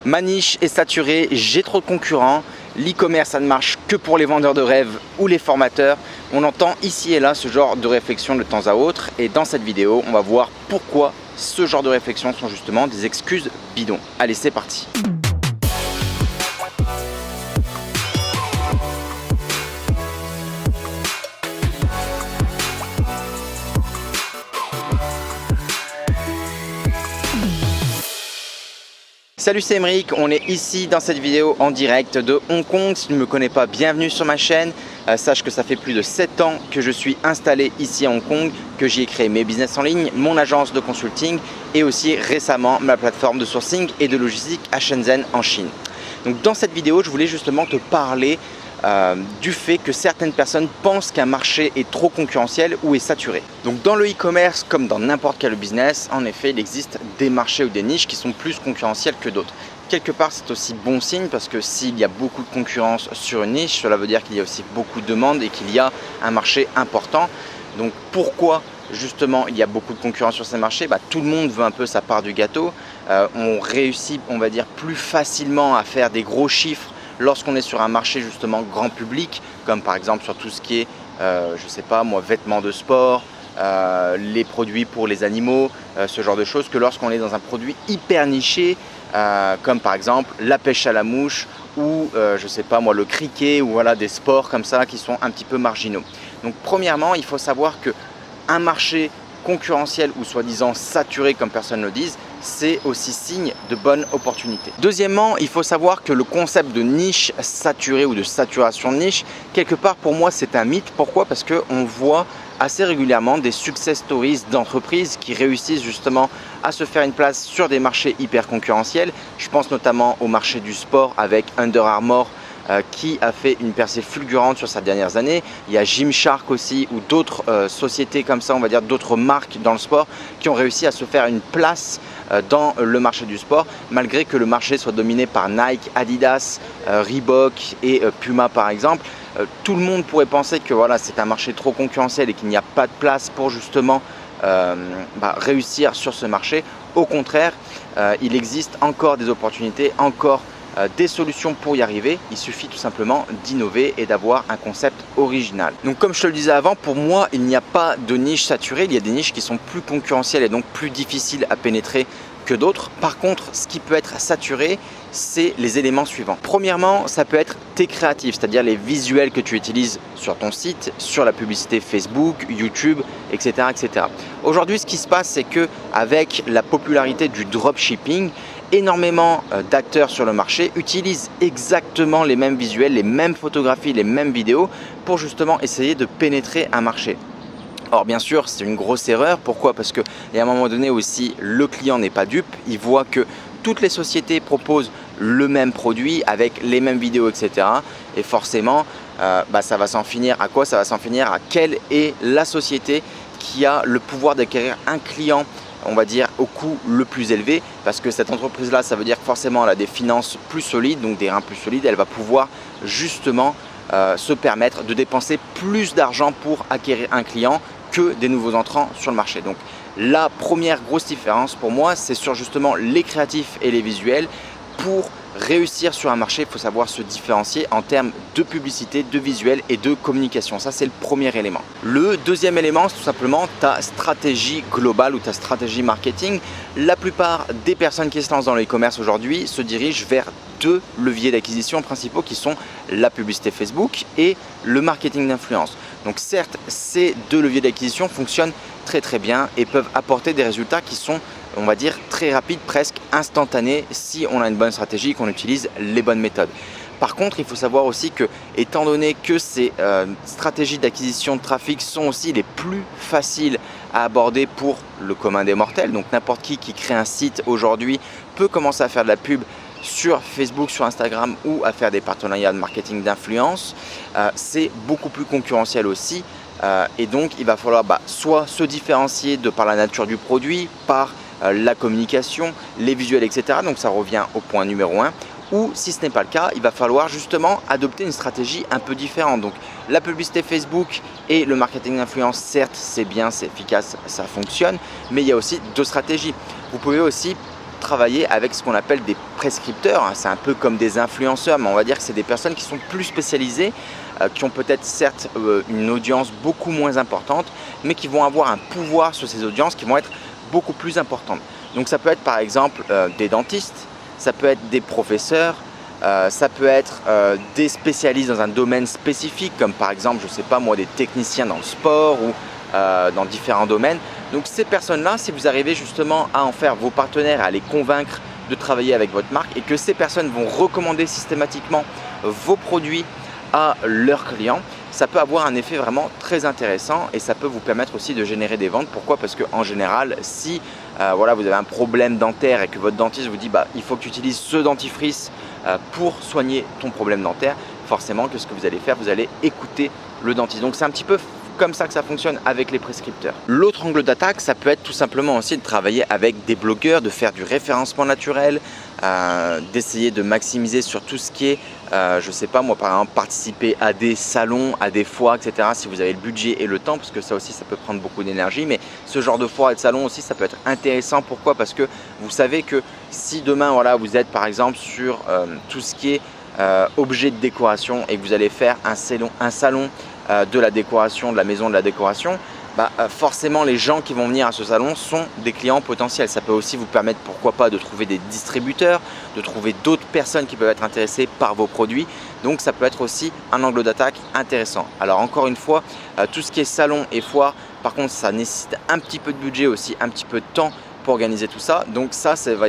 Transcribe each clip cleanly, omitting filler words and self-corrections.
Ma niche est saturée, j'ai trop de concurrents, l'e-commerce ça ne marche que pour les vendeurs de rêves ou les formateurs. On entend ici et là ce genre de réflexion de temps à autre et dans cette vidéo, on va voir pourquoi ce genre de réflexions sont justement des excuses bidons. Allez, c'est parti! Salut, c'est Émeric, on est ici dans cette vidéo en direct de Hong Kong. Si tu ne me connais pas, bienvenue sur ma chaîne. Sache que ça fait plus de 7 ans que je suis installé ici à Hong Kong, que j'y ai créé mes business en ligne, mon agence de consulting et aussi récemment ma plateforme de sourcing et de logistique à Shenzhen en Chine. Donc dans cette vidéo, je voulais justement te parler du fait que certaines personnes pensent qu'un marché est trop concurrentiel ou est saturé. Donc dans le e-commerce comme dans n'importe quel business, en effet il existe des marchés ou des niches qui sont plus concurrentiels que d'autres. Quelque part c'est aussi bon signe parce que s'il y a beaucoup de concurrence sur une niche, cela veut dire qu'il y a aussi beaucoup de demandes et qu'il y a un marché important. Donc pourquoi justement il y a beaucoup de concurrence sur ces marchés? Tout le monde veut un peu sa part du gâteau. On réussit, on va dire, plus facilement à faire des gros chiffres lorsqu'on est sur un marché justement grand public, comme par exemple sur tout ce qui est, je sais pas moi, vêtements de sport, les produits pour les animaux, ce genre de choses, que lorsqu'on est dans un produit hyper niché, comme par exemple la pêche à la mouche ou je sais pas moi, le cricket, ou voilà des sports comme ça qui sont un petit peu marginaux. Donc premièrement, il faut savoir que un marché concurrentiel ou soi-disant saturé comme personne le dise, c'est aussi signe de bonne opportunité. Deuxièmement, il faut savoir que le concept de niche saturée ou de saturation de niche, quelque part pour moi c'est un mythe. Pourquoi? Parce qu'on voit assez régulièrement des success stories d'entreprises qui réussissent justement à se faire une place sur des marchés hyper concurrentiels. Je pense notamment au marché du sport avec Under Armour qui a fait une percée fulgurante sur ces dernières années. Il y a Gymshark aussi ou d'autres sociétés comme ça, on va dire d'autres marques dans le sport qui ont réussi à se faire une place dans le marché du sport, malgré que le marché soit dominé par Nike, Adidas, Reebok et Puma par exemple. Tout le monde pourrait penser que voilà, c'est un marché trop concurrentiel et qu'il n'y a pas de place pour justement réussir sur ce marché. Au contraire, il existe encore des opportunités, encore des solutions pour y arriver. Il suffit tout simplement d'innover et d'avoir un concept original. Donc comme je te le disais avant, pour moi il n'y a pas de niche saturée, il y a des niches qui sont plus concurrentielles et donc plus difficiles à pénétrer que d'autres. Par contre, ce qui peut être saturé, c'est les éléments suivants. Premièrement, ça peut être tes créatifs, c'est-à-dire les visuels que tu utilises sur ton site, sur la publicité Facebook, YouTube, etc. etc. Aujourd'hui, ce qui se passe, c'est que avec la popularité du dropshipping, énormément d'acteurs sur le marché utilisent exactement les mêmes visuels, les mêmes photographies, les mêmes vidéos pour justement essayer de pénétrer un marché. Or bien sûr c'est une grosse erreur. Pourquoi? Parce qu'à un moment donné aussi le client n'est pas dupe, il voit que toutes les sociétés proposent le même produit avec les mêmes vidéos, etc. Et forcément ça va s'en finir à quoi? Ça va s'en finir à quelle est la société qui a le pouvoir d'acquérir un client, on va dire au coût le plus élevé, parce que cette entreprise là, ça veut dire que forcément elle a des finances plus solides, donc des reins plus solides. Elle va pouvoir justement se permettre de dépenser plus d'argent pour acquérir un client que des nouveaux entrants sur le marché. Donc la première grosse différence pour moi, c'est sur justement les créatifs et les visuels. Pour réussir sur un marché, il faut savoir se différencier en termes de publicité, de visuel et de communication. Ça, c'est le premier élément. Le deuxième élément, c'est tout simplement ta stratégie globale ou ta stratégie marketing. La plupart des personnes qui se lancent dans le e-commerce aujourd'hui se dirigent vers deux leviers d'acquisition principaux qui sont la publicité Facebook et le marketing d'influence. Donc certes, ces deux leviers d'acquisition fonctionnent très bien et peuvent apporter des résultats qui sont, on va dire, très rapides, presque instantanés si on a une bonne stratégie et qu'on utilise les bonnes méthodes. Par contre, il faut savoir aussi que, étant donné que ces stratégies d'acquisition de trafic sont aussi les plus faciles à aborder pour le commun des mortels, donc n'importe qui crée un site aujourd'hui peut commencer à faire de la pub sur Facebook, sur Instagram ou à faire des partenariats de marketing d'influence, c'est beaucoup plus concurrentiel aussi. Et donc il va falloir soit se différencier de par la nature du produit, par la communication, les visuels, etc. Donc ça revient au point numéro 1. Ou si ce n'est pas le cas, il va falloir justement adopter une stratégie un peu différente. Donc la publicité Facebook et le marketing d'influence, certes c'est bien, c'est efficace, ça fonctionne, mais il y a aussi deux stratégies. Vous pouvez aussi travailler avec ce qu'on appelle des prescripteurs. C'est un peu comme des influenceurs, mais on va dire que c'est des personnes qui sont plus spécialisées, qui ont peut-être certes une audience beaucoup moins importante, mais qui vont avoir un pouvoir sur ces audiences qui vont être beaucoup plus importantes. Donc ça peut être par exemple des dentistes, ça peut être des professeurs, ça peut être des spécialistes dans un domaine spécifique, comme par exemple, je ne sais pas moi, des techniciens dans le sport ou dans différents domaines. Donc ces personnes-là, si vous arrivez justement à en faire vos partenaires, à les convaincre de travailler avec votre marque et que ces personnes vont recommander systématiquement vos produits à leurs clients, ça peut avoir un effet vraiment très intéressant et ça peut vous permettre aussi de générer des ventes. Pourquoi? Parce qu'en général, si voilà, vous avez un problème dentaire et que votre dentiste vous dit il faut que tu utilises ce dentifrice pour soigner ton problème dentaire, forcément que ce que vous allez faire, vous allez écouter le dentiste. Donc c'est un petit peu comme ça que ça fonctionne avec les prescripteurs. L'autre angle d'attaque, ça peut être tout simplement aussi de travailler avec des blogueurs, de faire du référencement naturel, d'essayer de maximiser sur tout ce qui est, je sais pas moi, par exemple, participer à des salons, à des foires, etc. si vous avez le budget et le temps, parce que ça aussi, ça peut prendre beaucoup d'énergie. Mais ce genre de foires et de salons aussi, ça peut être intéressant. Pourquoi? Parce que vous savez que si demain, voilà, vous êtes par exemple sur tout ce qui est objet de décoration et que vous allez faire un salon de la décoration, de la maison de la décoration, forcément les gens qui vont venir à ce salon sont des clients potentiels. Ça peut aussi vous permettre, pourquoi pas, de trouver des distributeurs, de trouver d'autres personnes qui peuvent être intéressées par vos produits. Donc ça peut être aussi un angle d'attaque intéressant. Alors encore une fois, tout ce qui est salon et foire, par contre ça nécessite un petit peu de budget aussi, un petit peu de temps pour organiser tout ça. Donc ça va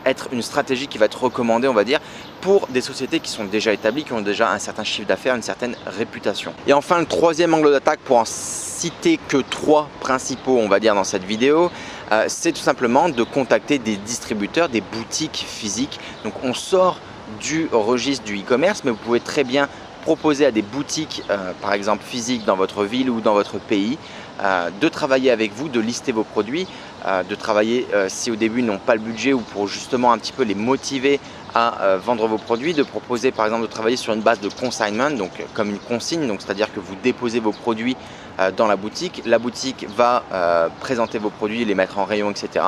être une stratégie qui va être recommandée, on va dire, pour des sociétés qui sont déjà établies, qui ont déjà un certain chiffre d'affaires, une certaine réputation. Et enfin, le troisième angle d'attaque, pour en citer que 3 principaux, on va dire, dans cette vidéo, c'est tout simplement de contacter des distributeurs, des boutiques physiques. Donc on sort du registre du e-commerce, mais vous pouvez très bien proposer à des boutiques, par exemple physiques dans votre ville ou dans votre pays, de travailler avec vous, de lister vos produits, de travailler si au début ils n'ont pas le budget ou pour justement un petit peu les motiver à vendre vos produits, de proposer par exemple de travailler sur une base de consignment, donc comme une consigne, donc c'est-à-dire que vous déposez vos produits dans la boutique va présenter vos produits, les mettre en rayon, etc.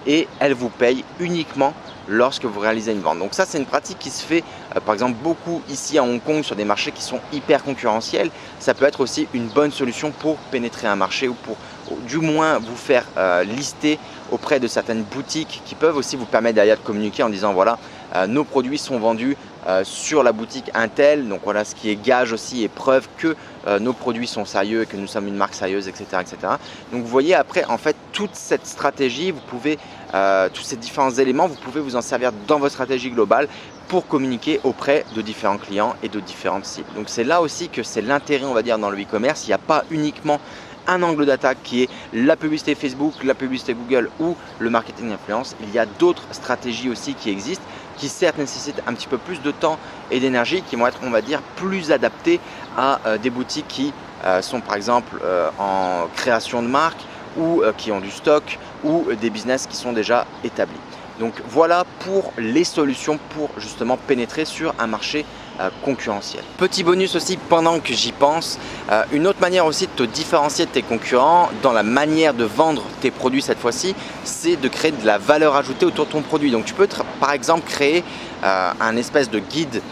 et elle vous paye uniquement lorsque vous réalisez une vente. Donc ça, c'est une pratique qui se fait par exemple beaucoup ici à Hong Kong sur des marchés qui sont hyper concurrentiels. Ça peut être aussi une bonne solution pour pénétrer un marché ou pour du moins vous faire lister auprès de certaines boutiques qui peuvent aussi vous permettre derrière de communiquer en disant voilà, nos produits sont vendus sur la boutique Intel, donc voilà, ce qui est gage aussi et preuve que nos produits sont sérieux et que nous sommes une marque sérieuse, etc., etc. Donc vous voyez après, en fait, toute cette stratégie, vous pouvez, tous ces différents éléments, vous pouvez vous en servir dans votre stratégie globale pour communiquer auprès de différents clients et de différentes cibles. Donc c'est là aussi que c'est l'intérêt, on va dire, dans le e-commerce. Il n'y a pas uniquement un angle d'attaque qui est la publicité Facebook, la publicité Google ou le marketing d'influence. Il y a d'autres stratégies aussi qui existent, qui certes nécessitent un petit peu plus de temps et d'énergie, qui vont être, on va dire, plus adaptées à des boutiques qui sont par exemple en création de marque ou qui ont du stock ou des business qui sont déjà établis. Donc voilà pour les solutions pour justement pénétrer sur un marché concurrentiel. Petit bonus aussi pendant que j'y pense, une autre manière aussi de te différencier de tes concurrents dans la manière de vendre tes produits cette fois-ci, c'est de créer de la valeur ajoutée autour de ton produit. Donc tu peux par exemple créer un espèce de guide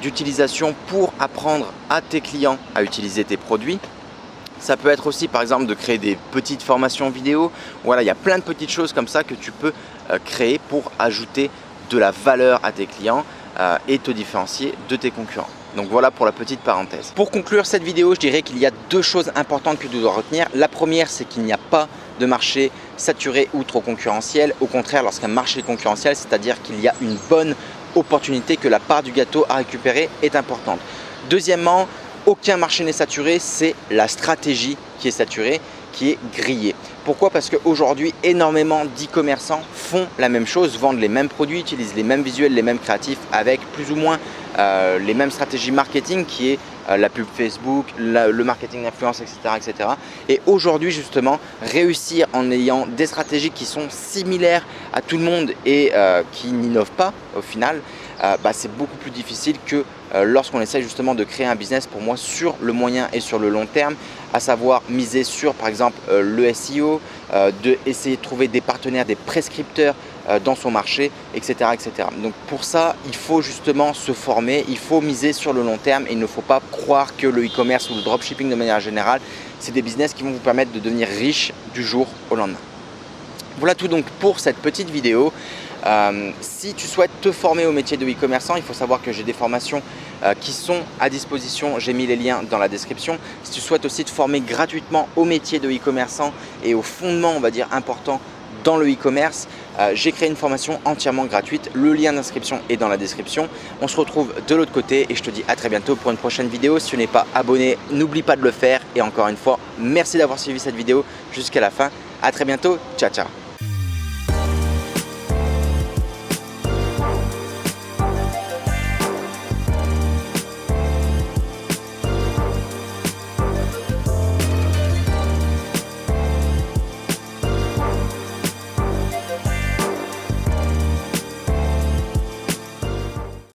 d'utilisation pour apprendre à tes clients à utiliser tes produits. Ça peut être aussi par exemple de créer des petites formations vidéo. Voilà, il y a plein de petites choses comme ça que tu peux créer pour ajouter de la valeur à tes clients et te différencier de tes concurrents. Donc voilà pour la petite parenthèse. Pour conclure cette vidéo, je dirais qu'il y a 2 choses importantes que tu dois retenir. La première, c'est qu'il n'y a pas de marché saturé ou trop concurrentiel. Au contraire, lorsqu'un marché est concurrentiel, c'est-à-dire qu'il y a une bonne opportunité, que la part du gâteau à récupérer est importante. Deuxièmement, aucun marché n'est saturé, c'est la stratégie qui est saturée, qui est grillée. Pourquoi? Parce qu'aujourd'hui, énormément d'e-commerçants font la même chose, vendent les mêmes produits, utilisent les mêmes visuels, les mêmes créatifs avec plus ou moins les mêmes stratégies marketing qui est la pub Facebook, le marketing d'influence, etc., etc. Et aujourd'hui, justement, réussir en ayant des stratégies qui sont similaires à tout le monde et qui n'innovent pas au final, c'est beaucoup plus difficile que lorsqu'on essaie justement de créer un business, pour moi, sur le moyen et sur le long terme, à savoir miser sur par exemple le SEO, essayer de trouver des partenaires, des prescripteurs dans son marché, etc., etc. Donc pour ça, il faut justement se former, il faut miser sur le long terme et il ne faut pas croire que le e-commerce ou le dropshipping de manière générale, c'est des business qui vont vous permettre de devenir riche du jour au lendemain. Voilà tout donc pour cette petite vidéo. Si tu souhaites te former au métier de e-commerçant, il faut savoir que j'ai des formations qui sont à disposition. J'ai mis les liens dans la description. Si tu souhaites aussi te former gratuitement au métier de e-commerçant et aux fondements, on va dire, importants dans le e-commerce, j'ai créé une formation entièrement gratuite. Le lien d'inscription est dans la description. On se retrouve de l'autre côté et je te dis à très bientôt pour une prochaine vidéo. Si tu n'es pas abonné, n'oublie pas de le faire. Et encore une fois, merci d'avoir suivi cette vidéo jusqu'à la fin. À très bientôt. Ciao, ciao.